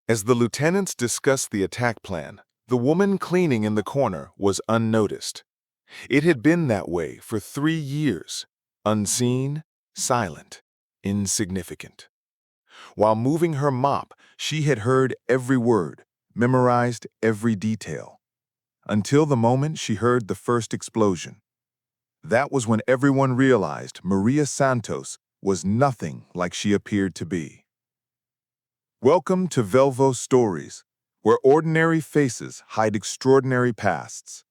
As the lieutenants discussed the attack plan, the woman cleaning in the corner was unnoticed. It had been that way for 3 years, unseen, silent, insignificant. While moving her mop, she had heard every word, memorized every detail, until the moment she heard the first explosion. That was when everyone realized Maria Santos was nothing like she appeared to be. Welcome to Velvo Stories, where ordinary faces hide extraordinary pasts,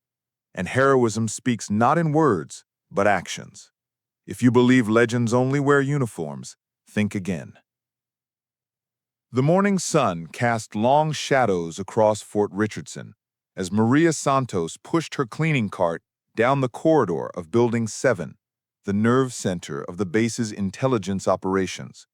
and heroism speaks not in words, but actions. If you believe legends only wear uniforms, think again. The morning sun cast long shadows across Fort Richardson as Maria Santos pushed her cleaning cart down the corridor of Building 7, the nerve center of the base's intelligence operations.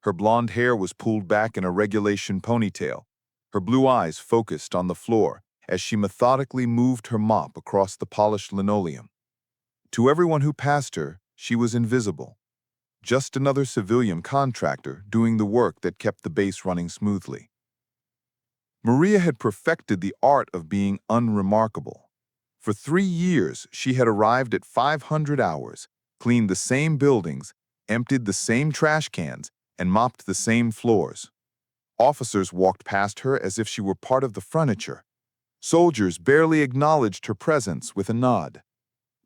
Her blonde hair was pulled back in a regulation ponytail, her blue eyes focused on the floor as she methodically moved her mop across the polished linoleum. To everyone who passed her, she was invisible. Just another civilian contractor doing the work that kept the base running smoothly. Maria had perfected the art of being unremarkable. For 3 years, she had arrived at 500 hours, cleaned the same buildings, emptied the same trash cans, and mopped the same floors. Officers walked past her as if she were part of the furniture. Soldiers barely acknowledged her presence with a nod.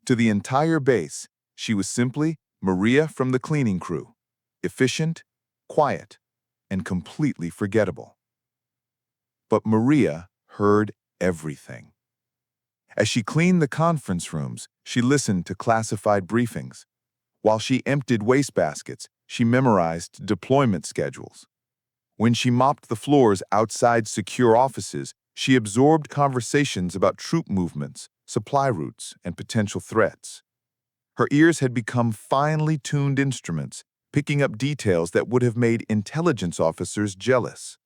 To the entire base, she was simply Maria from the cleaning crew, efficient, quiet, and completely forgettable. But Maria heard everything. As she cleaned the conference rooms, she listened to classified briefings. While she emptied wastebaskets, she memorized deployment schedules. When she mopped the floors outside secure offices, she absorbed conversations about troop movements, supply routes, and potential threats. Her ears had become finely tuned instruments, picking up details that would have made intelligence officers jealous.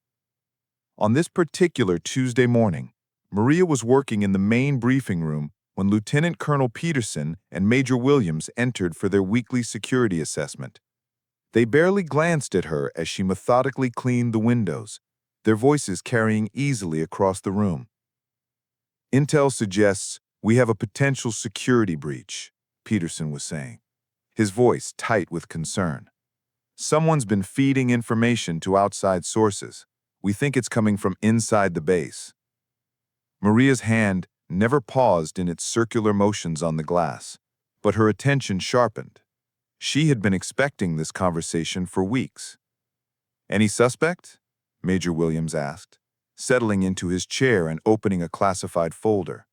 On this particular Tuesday morning, Maria was working in the main briefing room when Lieutenant Colonel Peterson and Major Williams entered for their weekly security assessment. They barely glanced at her as she methodically cleaned the windows, their voices carrying easily across the room. "Intel suggests we have a potential security breach," Peterson was saying, his voice tight with concern. "Someone's been feeding information to outside sources. We think it's coming from inside the base." Maria's hand never paused in its circular motions on the glass, but her attention sharpened. She had been expecting this conversation for weeks. "Any suspect?" Major Williams asked, settling into his chair and opening a classified folder.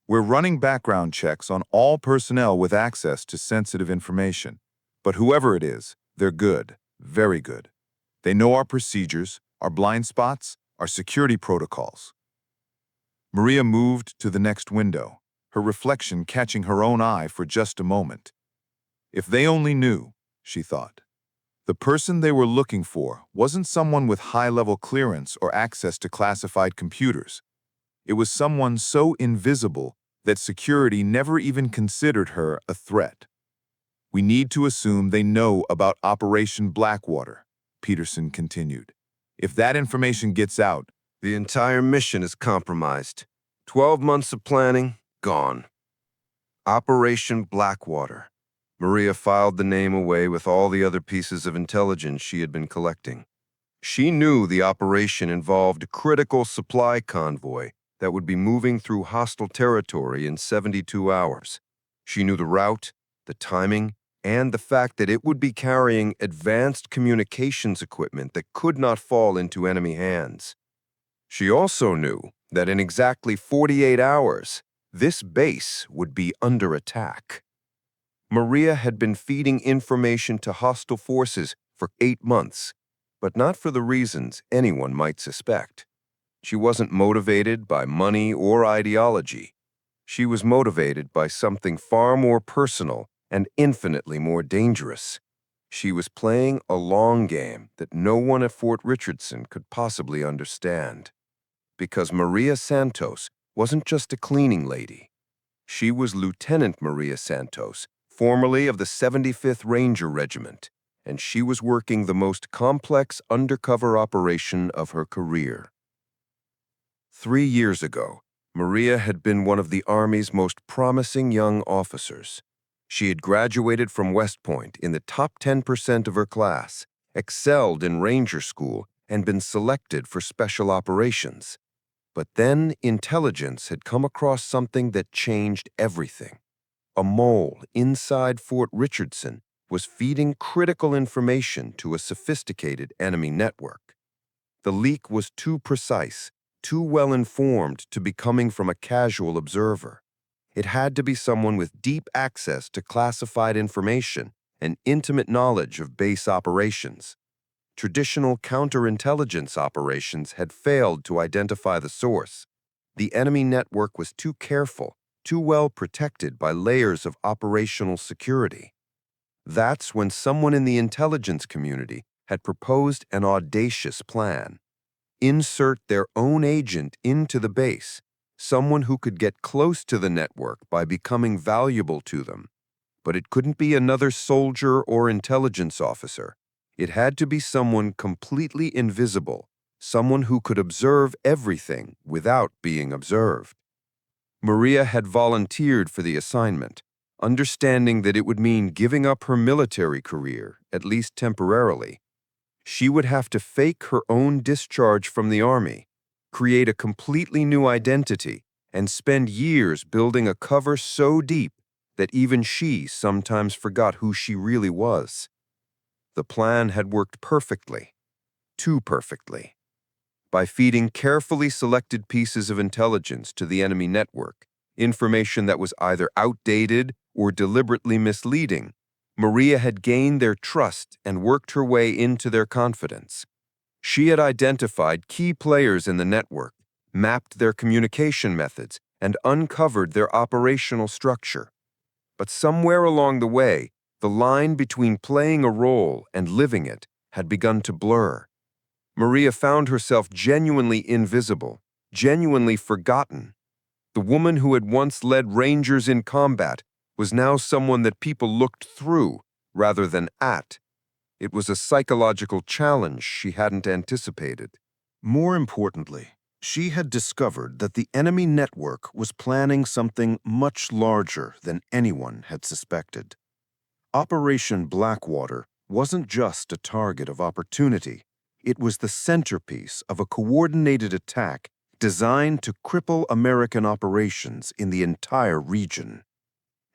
"We're running background checks on all personnel with access to sensitive information, but whoever it is, they're good, very good. They know our procedures, our blind spots, our security protocols." Maria moved to the next window, her reflection catching her own eye for just a moment. If they only knew, she thought. The person they were looking for wasn't someone with high-level clearance or access to classified computers. It was someone so invisible that security never even considered her a threat. "We need to assume they know about Operation Blackwater," Peterson continued. "If that information gets out, the entire mission is compromised. 12 months of planning, gone. Operation Blackwater. Maria filed the name away with all the other pieces of intelligence she had been collecting. She knew the operation involved a critical supply convoy that would be moving through hostile territory in 72 hours. She knew the route, the timing, and the fact that it would be carrying advanced communications equipment that could not fall into enemy hands. She also knew that in exactly 48 hours, this base would be under attack. Maria had been feeding information to hostile forces for 8 months, but not for the reasons anyone might suspect. She wasn't motivated by money or ideology. She was motivated by something far more personal and infinitely more dangerous. She was playing a long game that no one at Fort Richardson could possibly understand. Because Maria Santos wasn't just a cleaning lady. She was Lieutenant Maria Santos, formerly of the 75th Ranger Regiment, and she was working the most complex undercover operation of her career. 3 years ago, Maria had been one of the Army's most promising young officers. She had graduated from West Point in the top 10% of her class, excelled in Ranger School, and been selected for special operations. But then intelligence had come across something that changed everything. A mole inside Fort Richardson was feeding critical information to a sophisticated enemy network. The leak was too precise, too well-informed to be coming from a casual observer. It had to be someone with deep access to classified information and intimate knowledge of base operations. Traditional counterintelligence operations had failed to identify the source. The enemy network was too careful, too well protected by layers of operational security. That's when someone in the intelligence community had proposed an audacious plan. Insert their own agent into the base, someone who could get close to the network by becoming valuable to them. But it couldn't be another soldier or intelligence officer. It had to be someone completely invisible, someone who could observe everything without being observed. Maria had volunteered for the assignment, understanding that it would mean giving up her military career, at least temporarily. She would have to fake her own discharge from the Army, create a completely new identity, and spend years building a cover so deep that even she sometimes forgot who she really was. The plan had worked perfectly, too perfectly. By feeding carefully selected pieces of intelligence to the enemy network, information that was either outdated or deliberately misleading, Maria had gained their trust and worked her way into their confidence. She had identified key players in the network, mapped their communication methods, and uncovered their operational structure. But somewhere along the way, the line between playing a role and living it had begun to blur. Maria found herself genuinely invisible, genuinely forgotten. The woman who had once led Rangers in combat was now someone that people looked through rather than at. It was a psychological challenge she hadn't anticipated. More importantly, she had discovered that the enemy network was planning something much larger than anyone had suspected. Operation Blackwater wasn't just a target of opportunity. It was the centerpiece of a coordinated attack designed to cripple American operations in the entire region.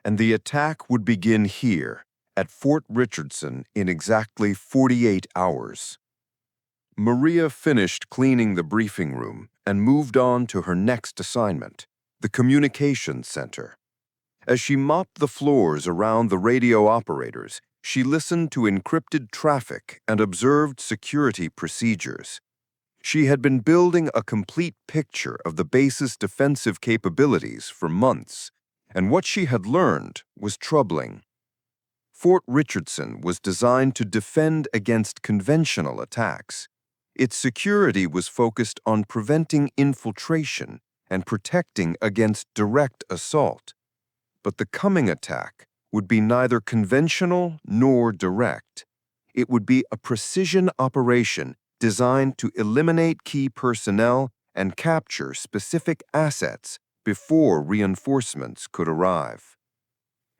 And the attack would begin here, at Fort Richardson, in exactly 48 hours. Maria finished cleaning the briefing room and moved on to her next assignment, the communications center. As she mopped the floors around the radio operators, she listened to encrypted traffic and observed security procedures. She had been building a complete picture of the base's defensive capabilities for months, and what she had learned was troubling. Fort Richardson was designed to defend against conventional attacks. Its security was focused on preventing infiltration and protecting against direct assault. But the coming attack would be neither conventional nor direct. It would be a precision operation designed to eliminate key personnel and capture specific assets before reinforcements could arrive.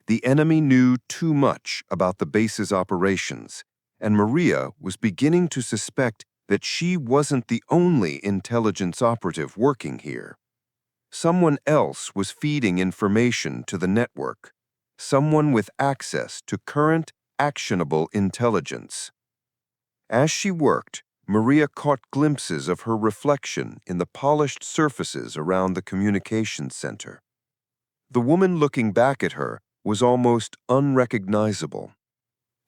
The enemy knew too much about the base's operations, and Maria was beginning to suspect that she wasn't the only intelligence operative working here. Someone else was feeding information to the network, someone with access to current, actionable intelligence. As she worked, Maria caught glimpses of her reflection in the polished surfaces around the communications center. The woman looking back at her was almost unrecognizable.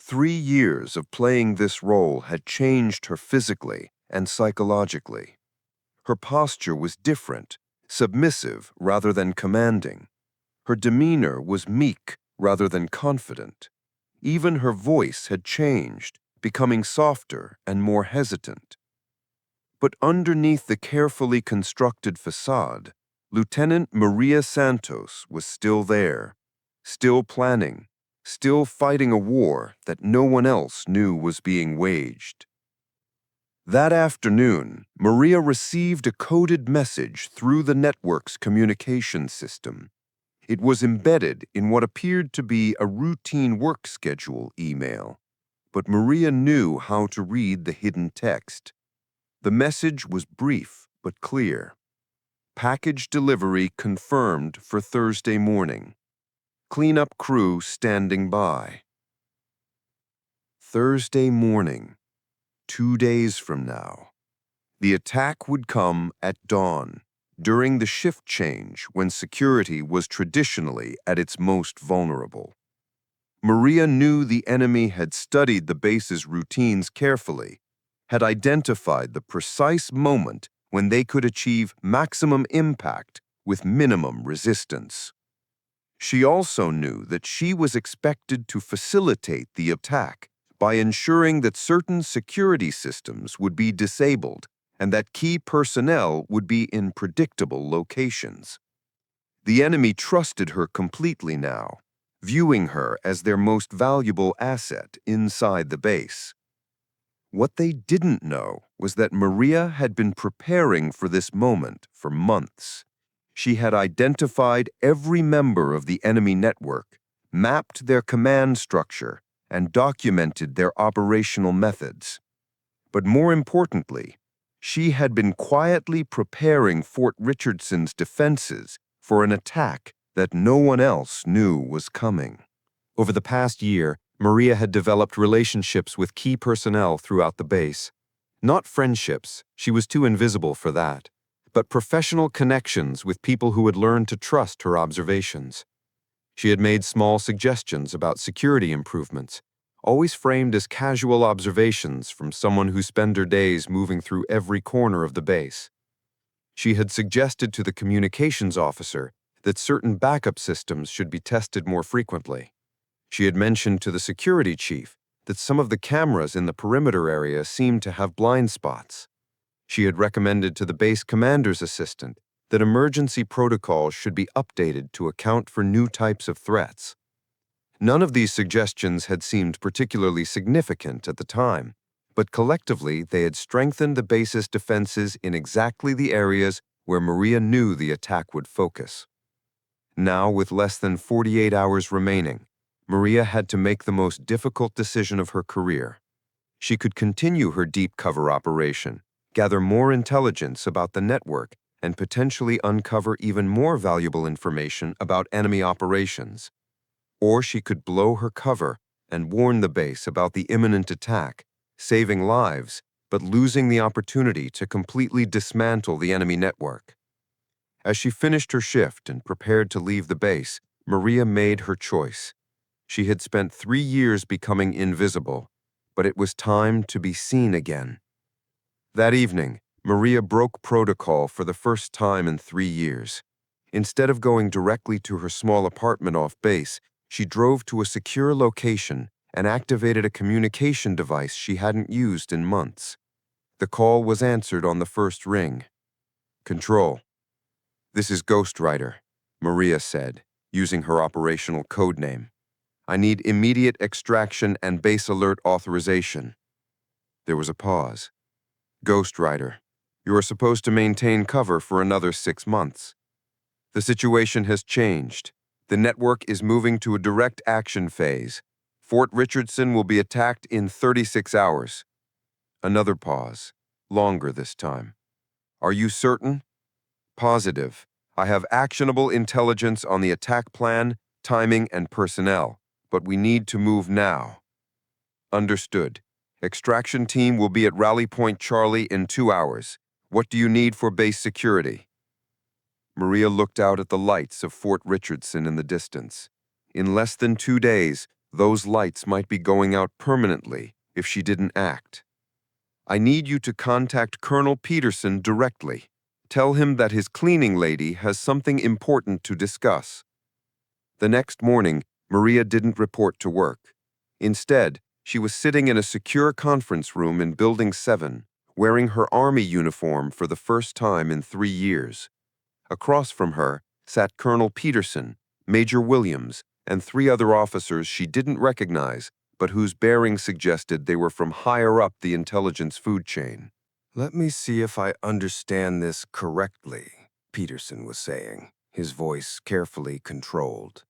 3 years of playing this role had changed her physically and psychologically. Her posture was different, submissive rather than commanding. Her demeanor was meek rather than confident. Even her voice had changed, becoming softer and more hesitant. But underneath the carefully constructed facade, Lieutenant Maria Santos was still there, still planning, still fighting a war that no one else knew was being waged. That afternoon, Maria received a coded message through the network's communication system. It was embedded in what appeared to be a routine work schedule email, but Maria knew how to read the hidden text. The message was brief but clear. Package delivery confirmed for Thursday morning. Cleanup crew standing by. Thursday morning, 2 days from now. The attack would come at dawn, during the shift change when security was traditionally at its most vulnerable. Maria knew the enemy had studied the base's routines carefully, had identified the precise moment when they could achieve maximum impact with minimum resistance. She also knew that she was expected to facilitate the attack by ensuring that certain security systems would be disabled and that key personnel would be in predictable locations. The enemy trusted her completely now, viewing her as their most valuable asset inside the base. What they didn't know was that Maria had been preparing for this moment for months. She had identified every member of the enemy network, mapped their command structure, and documented their operational methods. But more importantly, she had been quietly preparing Fort Richardson's defenses for an attack that no one else knew was coming. Over the past year, Maria had developed relationships with key personnel throughout the base. Not friendships, she was too invisible for that, but professional connections with people who had learned to trust her observations. She had made small suggestions about security improvements, always framed as casual observations from someone who spent her days moving through every corner of the base. She had suggested to the communications officer that certain backup systems should be tested more frequently. She had mentioned to the security chief that some of the cameras in the perimeter area seemed to have blind spots. She had recommended to the base commander's assistant that emergency protocols should be updated to account for new types of threats. None of these suggestions had seemed particularly significant at the time, but collectively they had strengthened the base's defenses in exactly the areas where Maria knew the attack would focus. Now, with less than 48 hours remaining, Maria had to make the most difficult decision of her career. She could continue her deep cover operation, gather more intelligence about the network, and potentially uncover even more valuable information about enemy operations. Or she could blow her cover and warn the base about the imminent attack, saving lives, but losing the opportunity to completely dismantle the enemy network. As she finished her shift and prepared to leave the base, Maria made her choice. She had spent 3 years becoming invisible, but it was time to be seen again. That evening, Maria broke protocol for the first time in 3 years. Instead of going directly to her small apartment off base, she drove to a secure location and activated a communication device she hadn't used in months. The call was answered on the first ring. "Control. This is Ghost Rider," Maria said, using her operational code name. "I need immediate extraction and base alert authorization." There was a pause. "Ghost Rider, you are supposed to maintain cover for another 6 months. The situation has changed. The network is moving to a direct action phase. Fort Richardson will be attacked in 36 hours. Another pause, longer this time. "Are you certain?" "Positive. I have actionable intelligence on the attack plan, timing, and personnel, but we need to move now." "Understood. Extraction team will be at Rally Point Charlie in 2 hours. What do you need for base security?" Maria looked out at the lights of Fort Richardson in the distance. In less than 2 days, those lights might be going out permanently if she didn't act. "I need you to contact Colonel Peterson directly. Tell him that his cleaning lady has something important to discuss." The next morning, Maria didn't report to work. Instead, she was sitting in a secure conference room in Building 7, wearing her Army uniform for the first time in 3 years. Across from her sat Colonel Peterson, Major Williams, and 3 other officers she didn't recognize, but whose bearing suggested they were from higher up the intelligence food chain. "Let me see if I understand this correctly," Peterson was saying, his voice carefully controlled.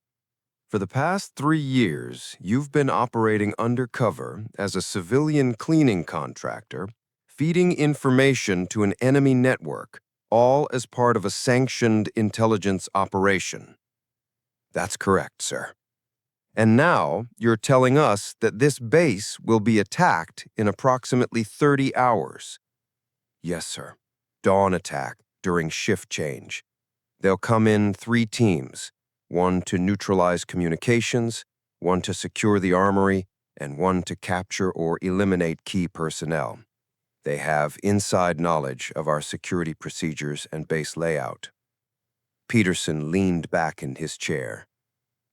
"For the past 3 years, you've been operating undercover as a civilian cleaning contractor, feeding information to an enemy network, all as part of a sanctioned intelligence operation." "That's correct, sir." "And now you're telling us that this base will be attacked in approximately 30 hours. "Yes, sir. Dawn attack during shift change. They'll come in 3 teams, one to neutralize communications, one to secure the armory, and one to capture or eliminate key personnel. They have inside knowledge of our security procedures and base layout." Peterson leaned back in his chair.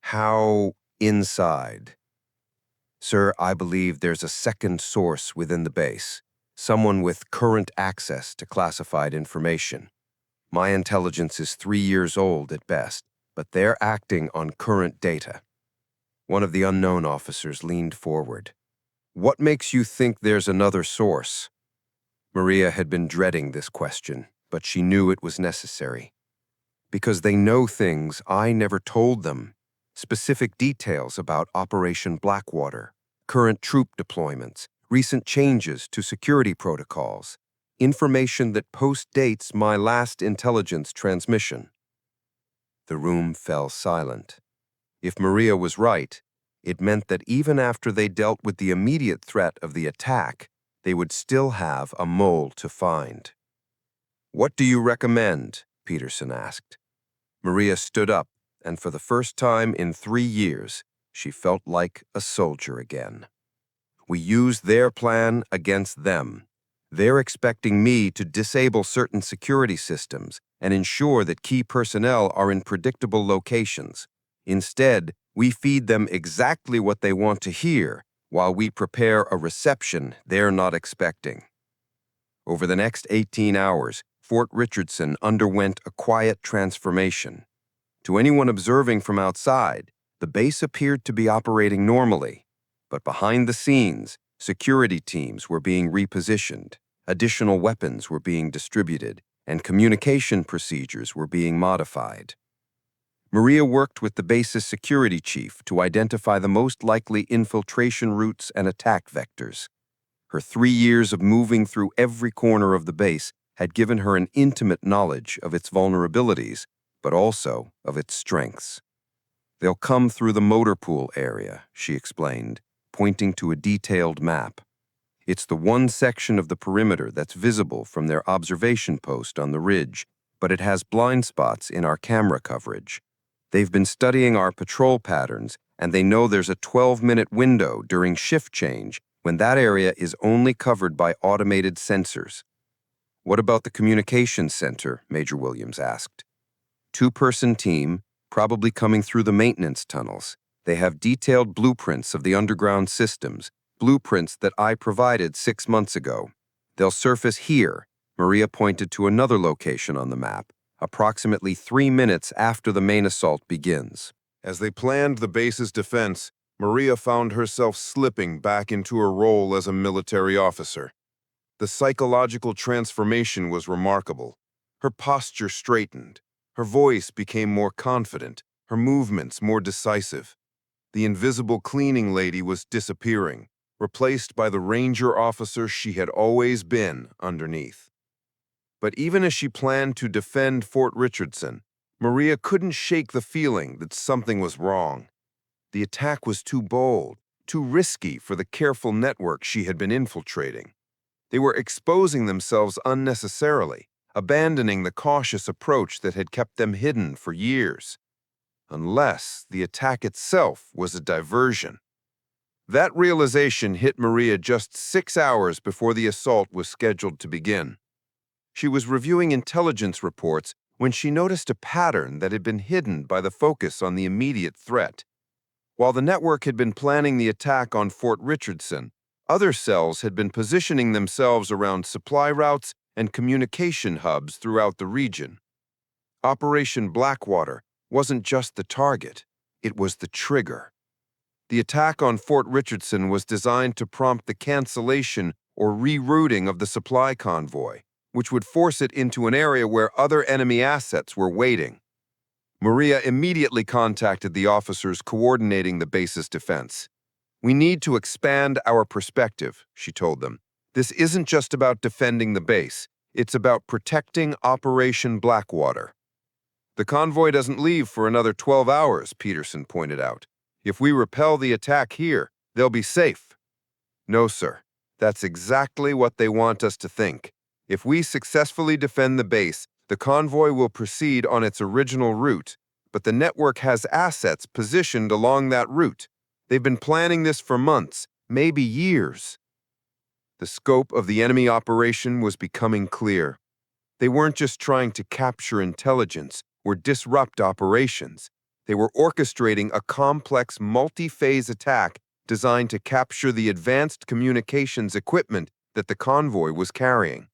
"How inside?" "Sir, I believe there's a second source within the base, someone with current access to classified information. My intelligence is 3 years old at best, but they're acting on current data." One of the unknown officers leaned forward. "What makes you think there's another source?" Maria had been dreading this question, but she knew it was necessary. "Because they know things I never told them. Specific details about Operation Blackwater, current troop deployments, recent changes to security protocols, information that postdates my last intelligence transmission." The room fell silent. If Maria was right, it meant that even after they dealt with the immediate threat of the attack, they would still have a mole to find. "What do you recommend?" Peterson asked. Maria stood up, and for the first time in 3 years, she felt like a soldier again. "We use their plan against them. They're expecting me to disable certain security systems and ensure that key personnel are in predictable locations. Instead, we feed them exactly what they want to hear while we prepare a reception they're not expecting." Over the next 18 hours, Fort Richardson underwent a quiet transformation. To anyone observing from outside, the base appeared to be operating normally, but behind the scenes, security teams were being repositioned, additional weapons were being distributed, and communication procedures were being modified. Maria worked with the base's security chief to identify the most likely infiltration routes and attack vectors. Her 3 years of moving through every corner of the base had given her an intimate knowledge of its vulnerabilities, but also of its strengths. "They'll come through the motor pool area," she explained, pointing to a detailed map. "It's the one section of the perimeter that's visible from their observation post on the ridge, but it has blind spots in our camera coverage. They've been studying our patrol patterns, and they know there's a 12-minute window during shift change when that area is only covered by automated sensors." "What about the communications center?" Major Williams asked. 2-person team, probably coming through the maintenance tunnels. They have detailed blueprints of the underground systems, blueprints that I provided 6 months ago. They'll surface here." Maria pointed to another location on the map, approximately 3 minutes after the main assault begins. As they planned the base's defense, Maria found herself slipping back into her role as a military officer. The psychological transformation was remarkable. Her posture straightened. Her voice became more confident, her movements more decisive. The invisible cleaning lady was disappearing, replaced by the ranger officer she had always been underneath. But even as she planned to defend Fort Richardson, Maria couldn't shake the feeling that something was wrong. The attack was too bold, too risky for the careful network she had been infiltrating. They were exposing themselves unnecessarily, abandoning the cautious approach that had kept them hidden for years. Unless the attack itself was a diversion. That realization hit Maria just 6 hours before the assault was scheduled to begin. She was reviewing intelligence reports when she noticed a pattern that had been hidden by the focus on the immediate threat. While the network had been planning the attack on Fort Richardson, other cells had been positioning themselves around supply routes and communication hubs throughout the region. Operation Blackwater wasn't just the target, It was the trigger. The attack on Fort Richardson was designed to prompt the cancellation or rerouting of the supply convoy, which would force it into an area where other enemy assets were waiting. Maria immediately contacted the officers coordinating the base's defense. "We need to expand our perspective," she told them. "This isn't just about defending the base. It's about protecting Operation Blackwater." "The convoy doesn't leave for another 12 hours, Peterson pointed out. "If we repel the attack here, they'll be safe." "No, sir. That's exactly what they want us to think. If we successfully defend the base, the convoy will proceed on its original route, but the network has assets positioned along that route. They've been planning this for months, maybe years." The scope of the enemy operation was becoming clear. They weren't just trying to capture intelligence or disrupt operations. They were orchestrating a complex multi-phase attack designed to capture the advanced communications equipment that the convoy was carrying.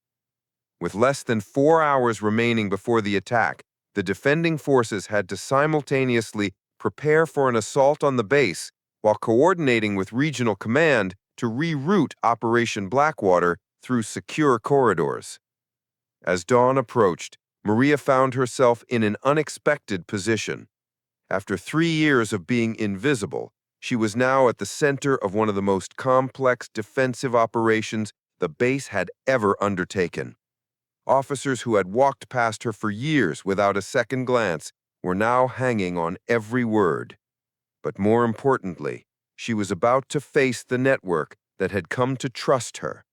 With less than 4 hours remaining before the attack, the defending forces had to simultaneously prepare for an assault on the base while coordinating with regional command to reroute Operation Blackwater through secure corridors. As dawn approached, Maria found herself in an unexpected position. After 3 years of being invisible, she was now at the center of one of the most complex defensive operations the base had ever undertaken. Officers who had walked past her for years without a second glance were now hanging on every word. But more importantly, she was about to face the network that had come to trust her.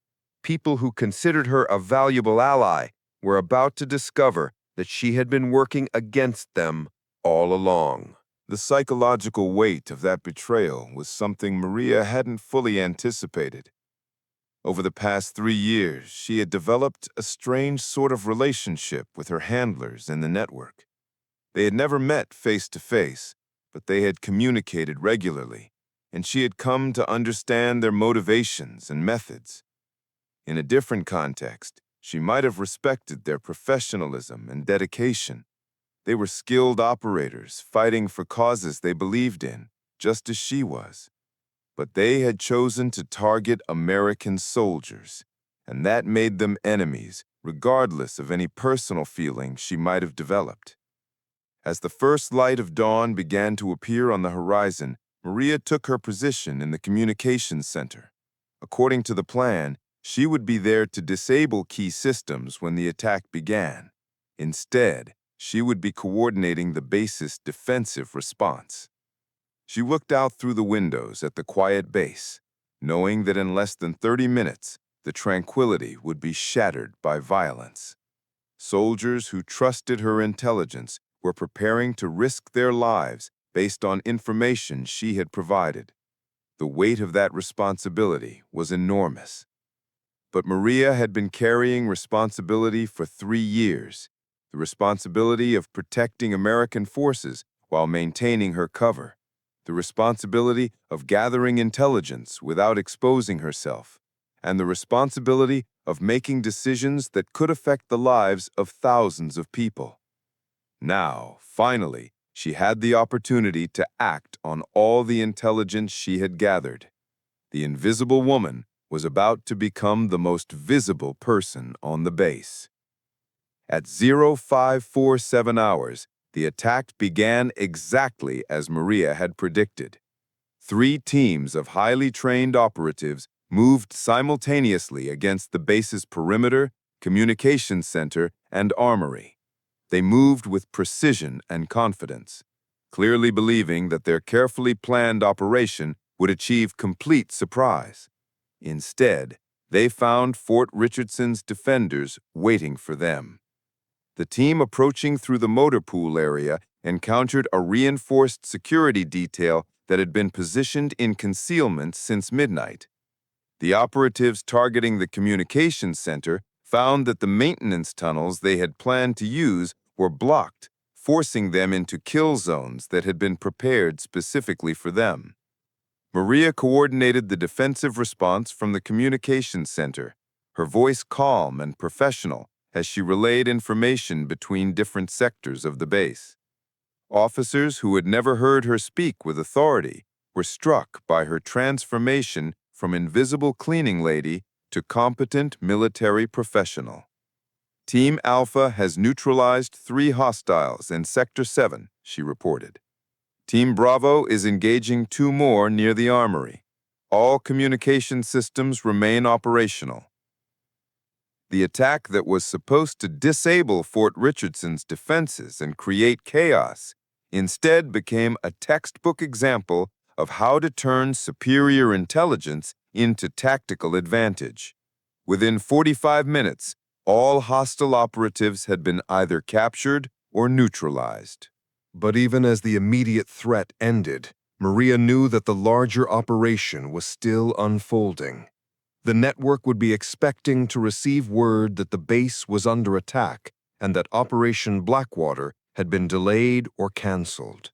People who considered her a valuable ally were about to discover that she had been working against them all along. The psychological weight of that betrayal was something Maria hadn't fully anticipated. Over the past 3 years, she had developed a strange sort of relationship with her handlers in the network. They had never met face to face, but they had communicated regularly, and she had come to understand their motivations and methods. In a different context, she might have respected their professionalism and dedication. They were skilled operators fighting for causes they believed in, just as she was. But they had chosen to target American soldiers, and that made them enemies, regardless of any personal feelings she might have developed. As the first light of dawn began to appear on the horizon, Maria took her position in the communications center. According to the plan, she would be there to disable key systems when the attack began. Instead, she would be coordinating the base's defensive response. She looked out through the windows at the quiet base, knowing that in less than 30 minutes, the tranquility would be shattered by violence. Soldiers who trusted her intelligence were preparing to risk their lives based on information she had provided. The weight of that responsibility was enormous. But Maria had been carrying responsibility for 3 years, the responsibility of protecting American forces while maintaining her cover, the responsibility of gathering intelligence without exposing herself, and the responsibility of making decisions that could affect the lives of thousands of people. Now, finally, she had the opportunity to act on all the intelligence she had gathered. The invisible woman was about to become the most visible person on the base. At 0547 hours, the attack began exactly as Maria had predicted. 3 teams of highly trained operatives moved simultaneously against the base's perimeter, communications center, and armory. They moved with precision and confidence, clearly believing that their carefully planned operation would achieve complete surprise. Instead, they found Fort Richardson's defenders waiting for them. The team approaching through the motor pool area encountered a reinforced security detail that had been positioned in concealment since midnight. The operatives targeting the communications center found that the maintenance tunnels they had planned to use were blocked, forcing them into kill zones that had been prepared specifically for them. Maria coordinated the defensive response from the communications center, her voice calm and professional as she relayed information between different sectors of the base. Officers who had never heard her speak with authority were struck by her transformation from invisible cleaning lady to competent military professional. Team Alpha has neutralized 3 hostiles in Sector 7, she reported. Team Bravo is engaging 2 more near the armory. All communication systems remain operational. The attack that was supposed to disable Fort Richardson's defenses and create chaos instead became a textbook example of how to turn superior intelligence into tactical advantage. Within 45 minutes, all hostile operatives had been either captured or neutralized. But even as the immediate threat ended, Maria knew that the larger operation was still unfolding. The network would be expecting to receive word that the base was under attack and that Operation Blackwater had been delayed or canceled.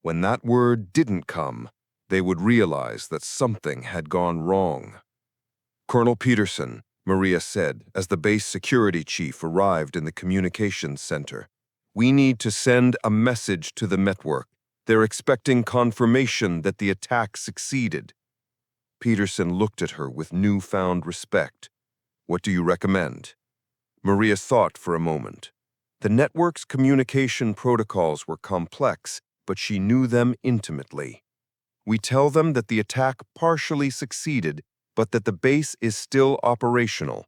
When that word didn't come, they would realize that something had gone wrong. "Colonel Peterson," Maria said as the base security chief arrived in the communications center, "we need to send a message to the network. They're expecting confirmation that the attack succeeded." Peterson looked at her with newfound respect. "What do you recommend?" Maria thought for a moment. The network's communication protocols were complex, but she knew them intimately. "We tell them that the attack partially succeeded, but that the base is still operational.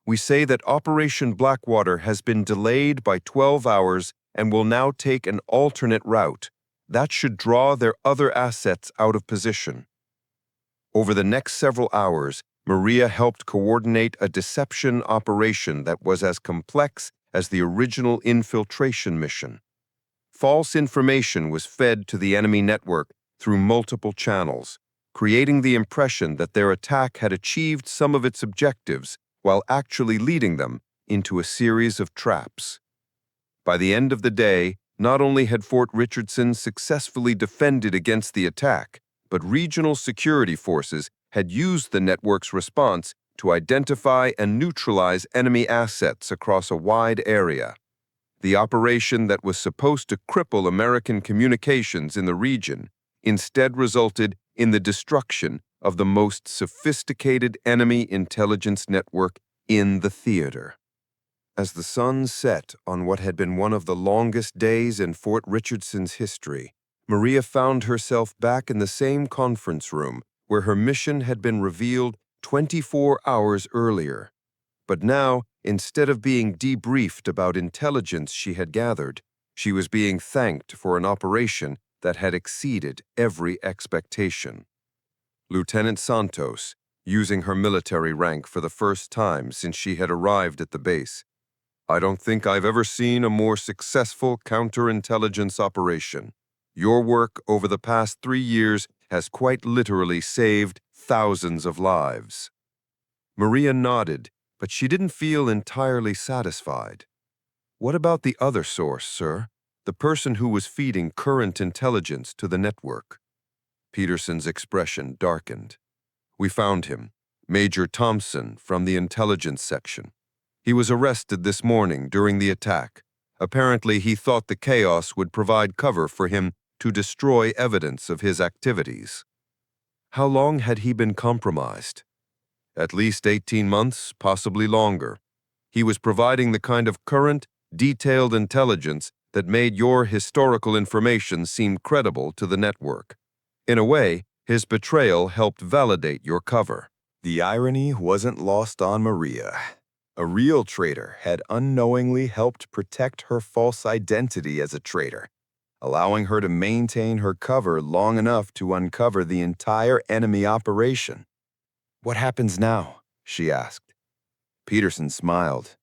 We say that Operation Blackwater has been delayed by 12 hours and will now take an alternate route. That should draw their other assets out of position." Over the next several hours, Maria helped coordinate a deception operation that was as complex as the original infiltration mission. False information was fed to the enemy network through multiple channels, creating the impression that their attack had achieved some of its objectives while actually leading them into a series of traps. By the end of the day, not only had Fort Richardson successfully defended against the attack, but regional security forces had used the network's response to identify and neutralize enemy assets across a wide area. The operation that was supposed to cripple American communications in the region instead resulted in the destruction of the most sophisticated enemy intelligence network in the theater. As the sun set on what had been one of the longest days in Fort Richardson's history, Maria found herself back in the same conference room where her mission had been revealed 24 hours earlier. But now, instead of being debriefed about intelligence she had gathered, she was being thanked for an operation that had exceeded every expectation. Lieutenant Santos, using her military rank for the first time since she had arrived at the base, "I don't think I've ever seen a more successful counterintelligence operation. Your work over the past 3 years has quite literally saved thousands of lives." Maria nodded, but she didn't feel entirely satisfied. "What about the other source, sir? The person who was feeding current intelligence to the network?" Peterson's expression darkened. "We found him, Major Thompson from the intelligence section. He was arrested this morning during the attack. Apparently, he thought the chaos would provide cover for him to destroy evidence of his activities." "How long had he been compromised?" "At least 18 months, possibly longer. He was providing the kind of current, detailed intelligence that made your historical information seem credible to the network. In a way, his betrayal helped validate your cover." The irony wasn't lost on Maria. A real traitor had unknowingly helped protect her false identity as a traitor, allowing her to maintain her cover long enough to uncover the entire enemy operation. "What happens now?" she asked. Peterson smiled.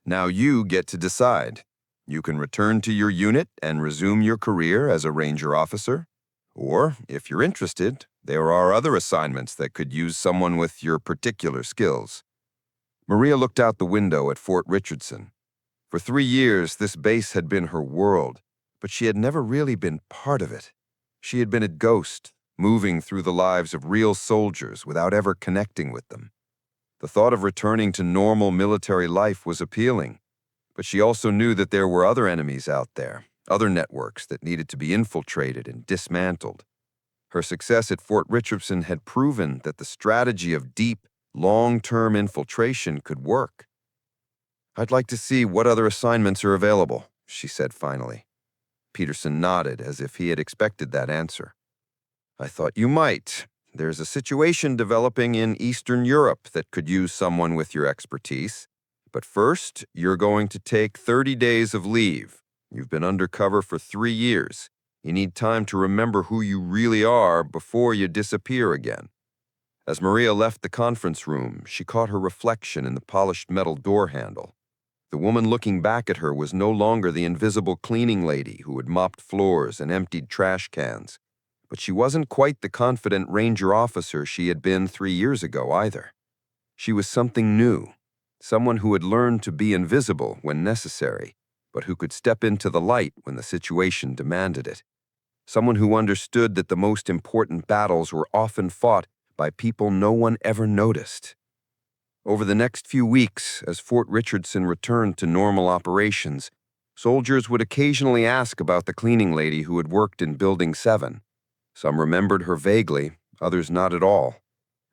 "Now you get to decide. You can return to your unit and resume your career as a ranger officer. Or, if you're interested, there are other assignments that could use someone with your particular skills." Maria looked out the window at Fort Richardson. For 3 years, this base had been her world, but she had never really been part of it. She had been a ghost, moving through the lives of real soldiers without ever connecting with them. The thought of returning to normal military life was appealing, but she also knew that there were other enemies out there, other networks that needed to be infiltrated and dismantled. Her success at Fort Richardson had proven that the strategy of deep, long-term infiltration could work. "I'd like to see what other assignments are available," she said finally. Peterson nodded as if he had expected that answer. "I thought you might. There's a situation developing in Eastern Europe that could use someone with your expertise. But first, you're going to take 30 days of leave. You've been undercover for 3 years. You need time to remember who you really are before you disappear again." As Maria left the conference room, she caught her reflection in the polished metal door handle. The woman looking back at her was no longer the invisible cleaning lady who had mopped floors and emptied trash cans. But she wasn't quite the confident ranger officer she had been 3 years ago either. She was something new, someone who had learned to be invisible when necessary, but who could step into the light when the situation demanded it. Someone who understood that the most important battles were often fought by people no one ever noticed. Over the next few weeks, as Fort Richardson returned to normal operations, soldiers would occasionally ask about the cleaning lady who had worked in Building 7. Some remembered her vaguely, others not at all.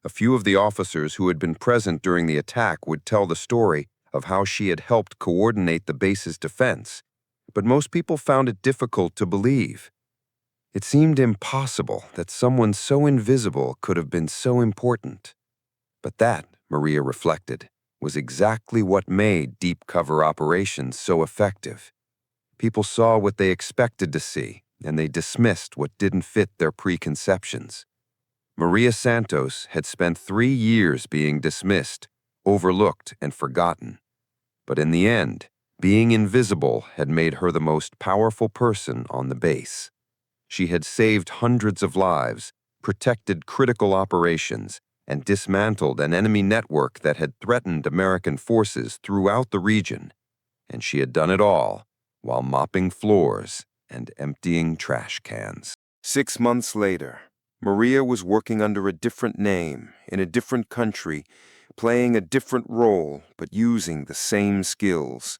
A few of the officers who had been present during the attack would tell the story of how she had helped coordinate the base's defense, but most people found it difficult to believe. It seemed impossible that someone so invisible could have been so important. But that, Maria reflected, was exactly what made deep cover operations so effective. People saw what they expected to see, and they dismissed what didn't fit their preconceptions. Maria Santos had spent 3 years being dismissed, overlooked, and forgotten. But in the end, being invisible had made her the most powerful person on the base. She had saved hundreds of lives, protected critical operations, and dismantled an enemy network that had threatened American forces throughout the region. And she had done it all while mopping floors and emptying trash cans. 6 months later, Maria was working under a different name, in a different country, playing a different role, but using the same skills.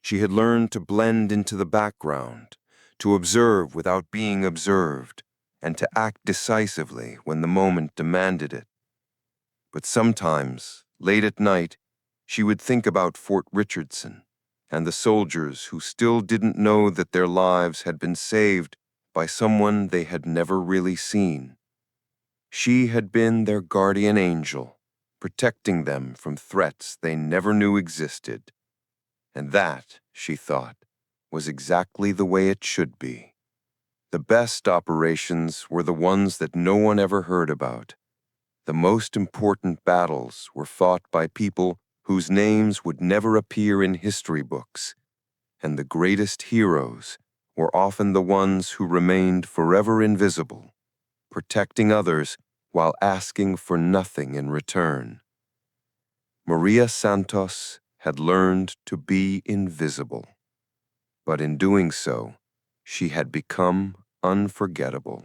She had learned to blend into the background, to observe without being observed, and to act decisively when the moment demanded it. But sometimes, late at night, she would think about Fort Richardson and the soldiers who still didn't know that their lives had been saved by someone they had never really seen. She had been their guardian angel, protecting them from threats they never knew existed. And that, she thought, was exactly the way it should be. The best operations were the ones that no one ever heard about. The most important battles were fought by people whose names would never appear in history books, and the greatest heroes were often the ones who remained forever invisible, protecting others while asking for nothing in return. Maria Santos had learned to be invisible, but in doing so, she had become unforgettable.